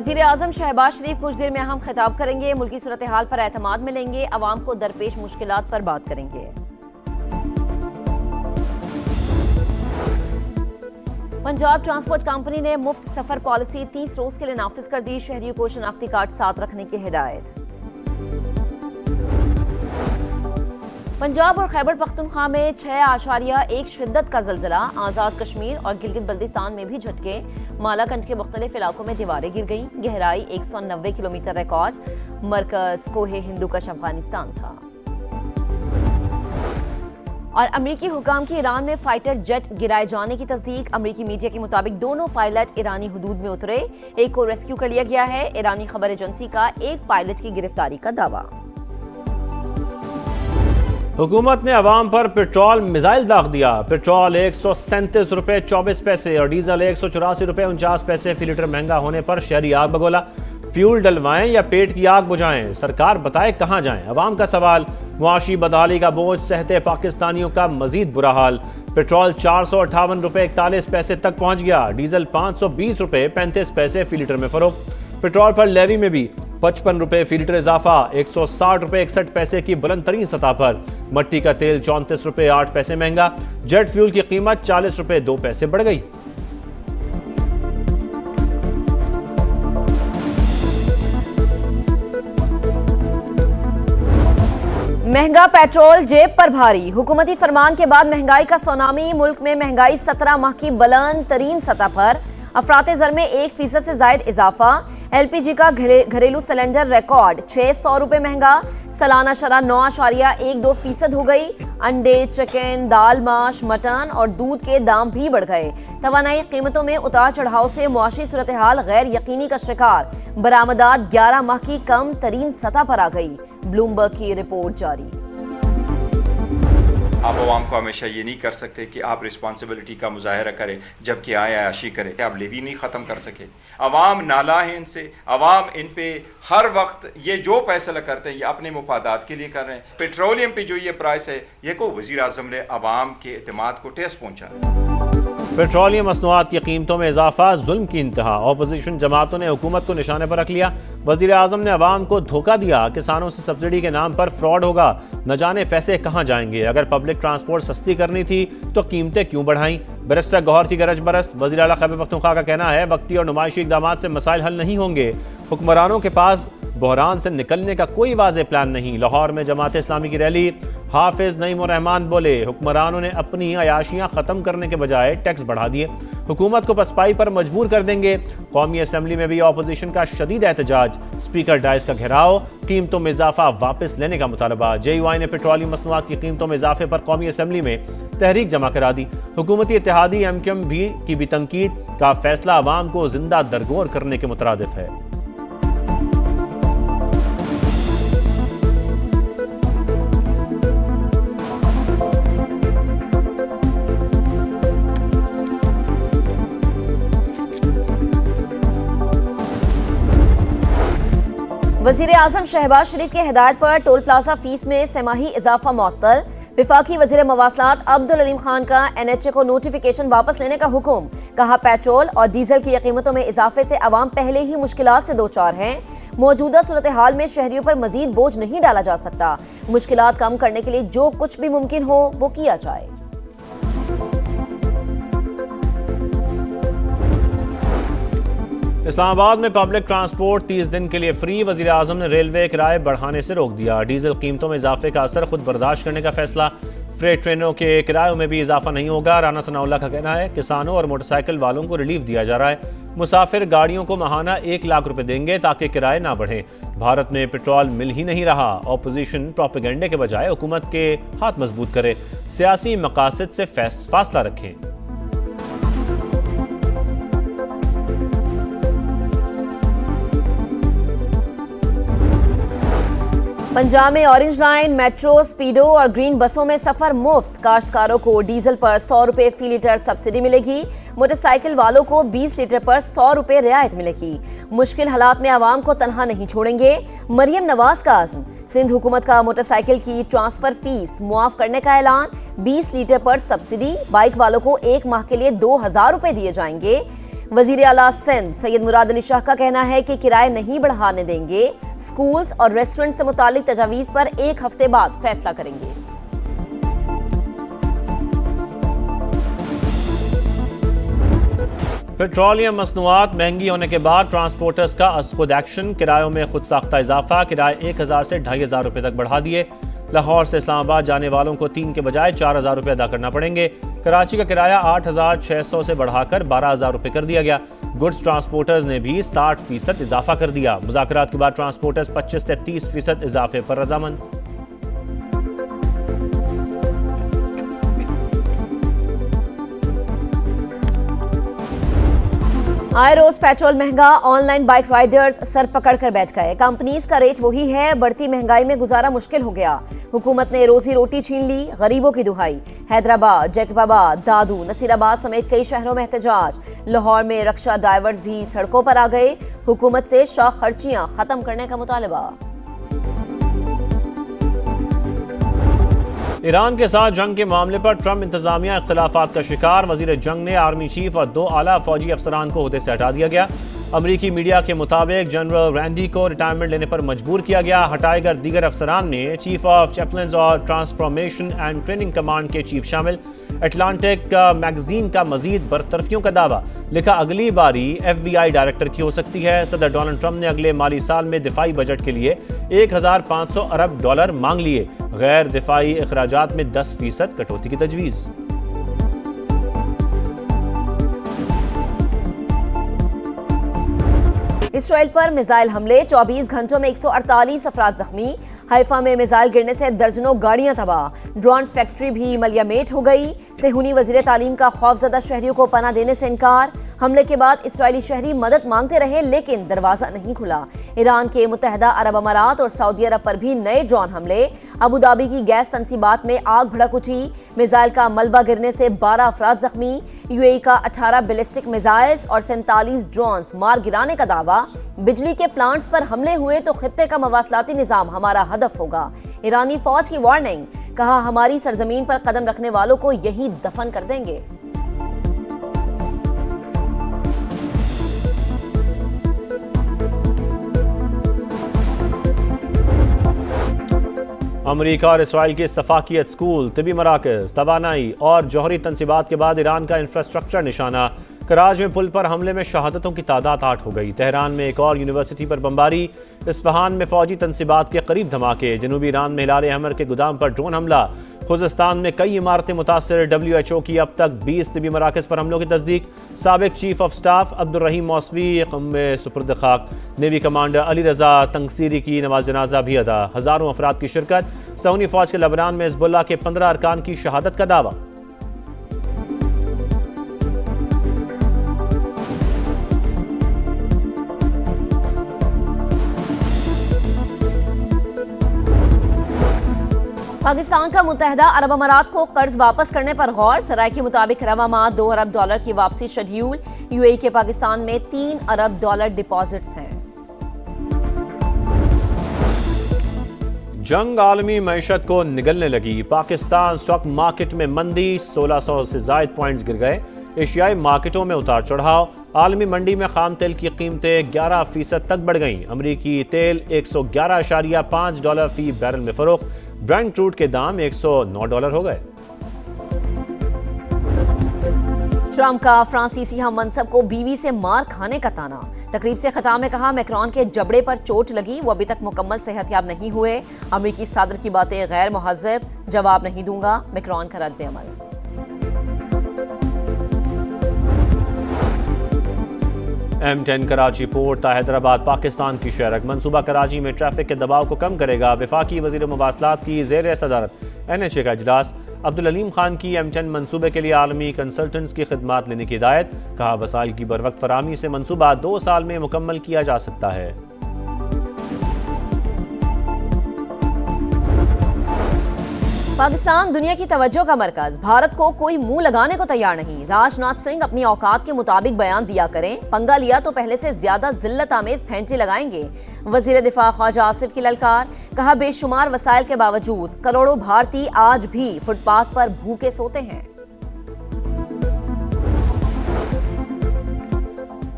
वजीर आजम शहबाज शरीफ कुछ देर में अहम खिताब करेंगे। मुल्की सूरत हाल पर एतमाद मिलेंगे, अवाम को दरपेश मुश्किलात पर बात करेंगे। पंजाब ट्रांसपोर्ट कंपनी ने मुफ्त सफर पॉलिसी 30 रोज के लिए नाफिज कर दी। शहरियों को शनाख्ती कार्ड साथ रखने की हिदायत। पंजाब और खैबर पख्तूनख्वा में 6.1 शिद्दत का ज़लज़ला। आज़ाद कश्मीर और गिलगित बल्तिस्तान में भी झटके। मालाकंड के मुख्तलिफ इलाकों में दीवारें गिर गईं। गहराई 190 किलोमीटर रिकॉर्ड। मरकज कोहे हिंदूकश अफगानिस्तान था। और अमरीकी हुकाम की ईरान में फाइटर जेट गिराए जाने की तस्दीक। अमरीकी मीडिया के मुताबिक दोनों पायलट ईरानी हुदूद में उतरे। एक को रेस्क्यू कर लिया गया है। ईरानी खबर एजेंसी का एक पायलट की गिरफ्तारी का दावा। हुकूमत ने अवाम पर पेट्रोल मिसाइल दाग दिया। पेट्रोल 137 रुपए 24 पैसे और डीजल 184 रुपए 49 पैसे फी लीटर महंगा होने पर शहरी आग बगोला। फ्यूल डलवाएं या पेट की आग बुझाएं, सरकार बताए कहां जाएं। अवाम का सवाल। मुआशी बदहाली का बोझ सहते पाकिस्तानियों का मजीद बुरा हाल। पेट्रोल 458 रुपए 41 पैसे तक पहुंच गया। डीजल 520 रुपए 35 पैसे फी लीटर में फरोख्त। पेट्रोल पर लेवी में भी 55 रुपए फी लीटर इजाफा। 160 रुपए 61 पैसे की बुलंद तरीन सतह पर। मट्टी का तेल 34 रुपए 8 पैसे महंगा। जेट फ्यूल की कीमत 40 रुपए 2 पैसे बढ़ गई। महंगा पेट्रोल जेब पर भारी। हुकूमती फरमान के बाद महंगाई का सुनामी। मुल्क में महंगाई 17 माह की बुलंद तरीन सतह पर। अफराते ज़र में 1% से जायद इजाफा। LPG का घरेलू सिलेंडर रिकॉर्ड 600 रुपए महंगा। सालाना शरह 9.12% हो गई। अंडे, चिकन, दाल, माश, मटन और दूध के दाम भी बढ़ गए। तवानाई कीमतों में उतार चढ़ाव से मुआशी सूरत हाल गैर यकीनी का शिकार। बरामदात 11 माह की कम तरीन सतह पर आ गई। ब्लूमबर्ग की रिपोर्ट जारी। आप आवाम को हमेशा ये नहीं कर सकते कि आप रिस्पॉन्सिबिलिटी का मुजाहरा करें जबकि आयाशी करें। आप लेवी नहीं ख़त्म कर सके। अवाम नाला है इनसे। अवाम इन पे हर वक्त ये जो फैसला करते हैं ये अपने मुफादात के लिए कर रहे हैं। पेट्रोलियम पे जो ये प्राइस है ये को वज़ीर आज़म ने अवाम के एतमाद को ठेस पहुँचा। पेट्रोलियम मसनूआत की कीमतों में इजाफा जुल्म की इंतहा। ऑपोजिशन जमातों ने हुकूमत को निशाने पर रख लिया। वज़ीर आज़म ने अवाम को धोखा दिया। किसानों से सब्सिडी के नाम पर फ्रॉड होगा। न जाने पैसे कहाँ जाएंगे। अगर पब्लिक ट्रांसपोर्ट सस्ती करनी थी तो कीमतें क्यों बढ़ाई। बैरिस्टर गौहर की गरज बरस। वज़ीर आला खैबर पख्तूनख्वा का कहना है वक्ती और नुमाइशी इक़दामात से मसाइल हल नहीं होंगे। हुक्मरानों के पास बहरान से निकलने का कोई वाज़ेह प्लान नहीं। लाहौर में जमात इस्लामी की रैली। हाफिज नईम उर रहमान बोले हुक्मरानों ने अपनी अयाशियाँ ख़त्म करने के बजाय टैक्स बढ़ा दिए। हुकूमत को पसपाई पर मजबूर कर देंगे। कौमी असम्बली में भी अपोजिशन का शदीद एहतजाज। स्पीकर डाइस का घेराव। कीमतों में इजाफा वापस लेने का मुतालबा। JUI ने पेट्रोलियम मसनूआत की कीमतों में इजाफे पर कौमी असम्बली में तहरीक जमा करा दी। हुकूमती इत्तेहादी MQM की भी तनकीद का फैसला अवाम को जिंदा दरगोर करने के मुतरादिफ है। वजीर आजम शहबाज शरीफ की हिदायत पर टोल प्लाजा फीस में सेमाही इजाफा मुअत्तल। विफाकी वजीर मवासलात अब्दुल अलीम खान का NHA को नोटिफिकेशन वापस लेने का हुक्म। कहा पेट्रोल और डीजल की कीमतों में इजाफे से अवाम पहले ही मुश्किलात से दो चार हैं। मौजूदा सूरत हाल में शहरियों पर मजीद बोझ नहीं डाला जा सकता। मुश्किलात कम करने के लिए जो कुछ भी मुमकिन हो वो किया जाए। इस्लामाबाद में पब्लिक ट्रांसपोर्ट 30 दिन के लिए फ्री। वज़ीर आज़म ने रेलवे किराए बढ़ाने से रोक दिया। डीजल कीमतों में इजाफे का असर खुद बर्दाश्त करने का फैसला। फ्रेट ट्रेनों के किरायों में भी इजाफा नहीं होगा। राना सनाउल्लाह का कहना है किसानों और मोटरसाइकिल वालों को रिलीफ दिया जा रहा है। मुसाफिर गाड़ियों को माहाना 1 लाख रुपए देंगे ताकि किराए ना बढ़े। भारत में पेट्रोल मिल ही नहीं रहा। ऑपोजिशन प्रोपेगेंडे के बजाय हुकूमत के हाथ मजबूत करे। सियासी मकासद से फासला रखें। पंजाब में ऑरेंज लाइन, मेट्रो, स्पीडो और ग्रीन बसों में सफर मुफ्त। काश्तकारों को डीजल पर 100 रुपए फी लीटर सब्सिडी मिलेगी। मोटरसाइकिल वालों को 20 लीटर पर 100 रुपए रियायत मिलेगी। मुश्किल हालात में आवाम को तनहा नहीं छोड़ेंगे। मरियम नवाज का आज़म। सिंध हुकूमत का मोटरसाइकिल की ट्रांसफर फीस मुआफ करने का ऐलान। 20 लीटर पर सब्सिडी। बाइक वालों को 1 माह के लिए 2000 रुपए दिए जाएंगे। वजीर आला सिंध सैयद मुराद अली शाह का कहना है कि किराए नहीं बढ़ाने देंगे। स्कूल्स और रेस्टोरेंट से मुतालिक तजावीज पर 1 हफ्ते बाद फैसला करेंगे। पेट्रोलियम मसनूआत महंगी होने के बाद ट्रांसपोर्टर्स का खुद एक्शन। किरायों में खुद साख्ता इजाफा। किराए 1000 से 2500 रुपये तक बढ़ा दिए। लाहौर से इस्लामाबाद जाने वालों को 3 के बजाय 4000 रुपये अदा करना पड़ेंगे। कराची का किराया 8600 से बढ़ाकर 12000 रुपये कर दिया गया। गुड्स ट्रांसपोर्टर्स ने भी 60% इजाफा कर दिया। मुज़ाकरात के बाद ट्रांसपोर्टर्स 25 से 30% इजाफे पर रजामंद। आए रोज पेट्रोल महंगा, ऑनलाइन बाइक राइडर्स सर पकड़ कर बैठ गए। कंपनीज का रेट वही है, बढ़ती महंगाई में गुजारा मुश्किल हो गया। हुकूमत ने रोजी रोटी छीन ली, गरीबों की दुहाई। हैदराबाद, जैकबाबाद, दादू, नसीराबाद समेत कई शहरों में एहतजाज। लाहौर में रक्षा ड्राइवर्स भी सड़कों पर आ गए। हुकूमत से शौक खर्चियां खत्म करने का मुतालबा। ईरान के साथ जंग के मामले पर ट्रंप इंतजामिया इख्तिलाफात का शिकार। वजीर जंग ने आर्मी चीफ और 2 आला फौजी अफसरान को ओहदे से हटा दिया गया। अमरीकी मीडिया के मुताबिक जनरल रैंडी को रिटायरमेंट लेने पर मजबूर किया गया। हटाए गए दीगर अफसरान में चीफ ऑफ चैपलन्स और ट्रांसफॉर्मेशन एंड ट्रेनिंग कमांड के चीफ शामिल। अटलांटिक मैगजीन का मजीद बरतरफियों का दावा। लिखा, अगली बारी FBI डायरेक्टर की हो सकती है। सदर डोनाल्ड ट्रंप ने अगले माली साल में दिफाई बजट के लिए 1500 अरब डॉलर मांग लिए। गैर दिफाई अखराजात में 10% कटौती की तजवीज़। इसराइल पर मिसाइल हमले, 24 घंटों में 148 अफराद जख्मी। हाइफा में मिसाइल गिरने से दर्जनों गाड़ियां तबाह। ड्रोन फैक्ट्री भी मलियामेट हो गई। सेहूनी वजीर तालीम का खौफजदा शहरियों को पनाह देने से इनकार। हमले के बाद इसराइली शहरी मदद मांगते रहे लेकिन दरवाजा नहीं खुला। ईरान के मुत्तहदा अरब अमारात और सऊदी अरब पर भी नए ड्रोन हमले। अबू धाबी की गैस तंसीबात में आग भड़क उठी। मिसाइल का मलबा गिरने से 12 अफराद जख्मी। UAE का 18 बैलिस्टिक मिसाइल्स और 47 ड्रोन्स मार गिराने का दावा। बिजली के प्लांट्स पर हमले हुए तो खित्ते का मवासलाती निजाम हमारा हदफ होगा। ईरानी फौज की वार्निंग। कहा, हमारी सरजमीन पर कदम रखने वालों को यही दफन कर देंगे। अमरीका और इसराइल के सफाकियत स्कूल, तिबी मराकज़, तवानाई और जौहरी तनसीबात के बाद ईरान का इंफ्रास्ट्रक्चर निशाना। कराच में पुल पर हमले में शहादतों की तादाद 8 हो गई। तेहरान में एक और यूनिवर्सिटी पर बमबारी। इस्फहान में फौजी तनसीबात के करीब धमाके। जनूबी ईरान में हिलाल अहमर के गोदाम पर ड्रोन हमला। खुज़स्तान में कई इमारतें मुतासर। WHO की अब तक 20 तिबी मराकज़ पर हमलों की तस्दीक। साबिक chief of staff Abdur Rahim Mousavi में सुपुर्द खाक। नेवी कमांडर अली रजा तंगसीरी की नमाज जनाजा भी अदा। हज़ारों अफराद की शिरकत। सऊदी फौज के लबनान में हिज़्बुल्लाह के 15 अरकान की शहादत का दावा। पाकिस्तान का मुत्तहदा अरब अमारात को कर्ज वापस करने पर गौर। सराय के मुताबिक रवा माह 2 अरब डॉलर की वापसी शेड्यूल। UAE के पाकिस्तान में 3 अरब डॉलर डिपॉजिट्स हैं। जंग आलमी मईशत को निगलने लगी। पाकिस्तान स्टॉक मार्केट में मंदी, 1600 से जायद पॉइंट्स गिर गए। एशियाई मार्केटों में उतार चढ़ाव। आलमी मंडी में खाम तेल की कीमतें 11% तक बढ़ गईं। अमरीकी तेल 111.5 डॉलर फी बैरल में फरोख्त। ब्रेंट क्रूड के दाम 109 डॉलर हो गए। ट्रंप का फ्रांसीसी हम मनसब को बीवी से मार खाने का ताना। तकरीब से खिताब में कहा, मैक्रोन के जबड़े पर चोट लगी, वो अभी तक मुकम्मल सेहतयाब नहीं हुए। अमरीकी सदर की बातें गैर मुहज़्ज़ब, जवाब नहीं दूंगा। मैक्रोन का रद्द अमल। M10 कराची पोर्ट ता हैदराबाद पाकिस्तान की शहरक। मंसूबा कराची में ट्रैफिक के दबाव को कम करेगा। वफाकी वज़ीर मवासलात की ज़ेर सदारत NHA का इजलास। अब्दुल अलीम खान की M10 मंसूबे के लिए आलमी कंसल्टेंट्स की खिदमात लेने की हिदायत। कहा, वसाइल की बरवक्त फराहमी से मंसूबा 2 साल में मुकम्मल किया जा सकता है। पाकिस्तान दुनिया की तवज्जो का मरकज। भारत को कोई मुंह लगाने को तैयार नहीं। राजनाथ सिंह अपनी औकात के मुताबिक बयान दिया करें। पंगा लिया तो पहले से ज्यादा जिल्लत आमेज फेंटे लगाएंगे। वजीर दिफा ख्वाजा आसिफ की ललकार। कहा, बेशुमार वसाइल के बावजूद करोड़ों भारतीय आज भी फुटपाथ पर भूखे सोते हैं।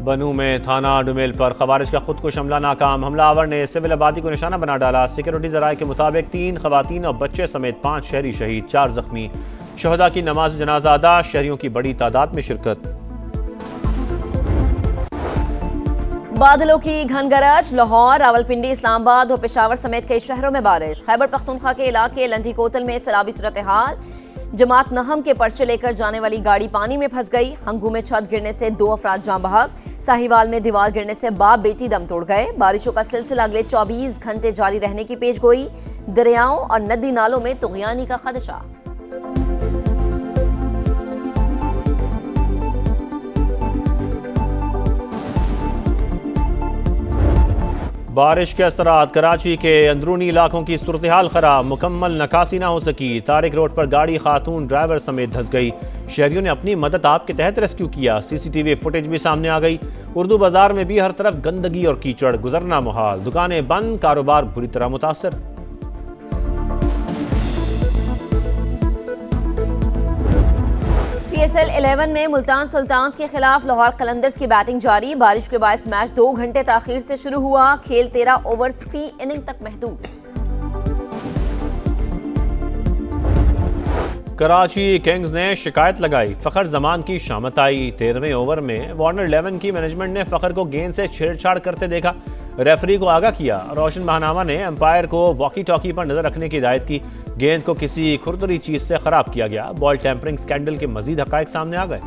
बनू में थाना डुमेल पर खवारिज का खुदकुश हमला नाकाम। हमलावर ने सिविल आबादी को निशाना बना डाला। सिक्योरिटी जराये के मुताबिक 3 खवातीन और बच्चे समेत 5 शहरी शहीद, 4 जख्मी। शहदा की नमाज जनाजा अदा, शहरियों की बड़ी तादाद में शिरकत। बादलों की घन गरज, लाहौर, रावलपिंडी, इस्लामाबाद और पेशावर समेत कई शहरों में बारिश। खैबर पख्तूनख्वा के इलाके लंडी कोतल में सैलाबी सूरत हाल। जमात नहम के पर्चे लेकर जाने वाली गाड़ी पानी में फंस गई। हंगू में छत गिरने से 2 अफराद जाँ बहक। साहिवाल में दीवार गिरने से बाप बेटी दम तोड़ गए। बारिशों का सिलसिला अगले 24 घंटे जारी रहने की पेशगोई। दरियाओं और नदी नालों में तुगयानी का खदशा। बारिश के असरात, कराची के अंदरूनी इलाकों की सूरत हाल खराब। मुकम्मल नकासी ना हो सकी। तारिक रोड पर गाड़ी खातून ड्राइवर समेत धंस गई। शहरियों ने अपनी मदद आप के तहत रेस्क्यू किया। सीसीटीवी फुटेज भी सामने आ गई। उर्दू बाजार में भी हर तरफ गंदगी और कीचड़, गुजरना मुहाल। दुकानें बंद, कारोबार बुरी तरह मुतासर। PSL 11 में मुल्तान सुल्तान्स के खिलाफ लाहौर कलंदर्स की बैटिंग जारी। बारिश के बायस मैच 2 घंटे ताखीर से शुरू हुआ। खेल 13 ओवर्स फी इनिंग तक महदूद। कराची किंग्स ने शिकायत लगाई। फखर जमान की शामत आई। 13वें ओवर में वार्नर 11 की मैनेजमेंट ने फखर को गेंद से छेड़छाड़ करते देखा। रेफरी को आगाह किया। रोशन महानामा ने अंपायर को वॉकी टॉकी पर नजर रखने की हिदायत की। गेंद को किसी खुरदरी चीज से खराब किया गया। बॉल टेम्परिंग स्कैंडल के मजीद हकायक सामने आ गए।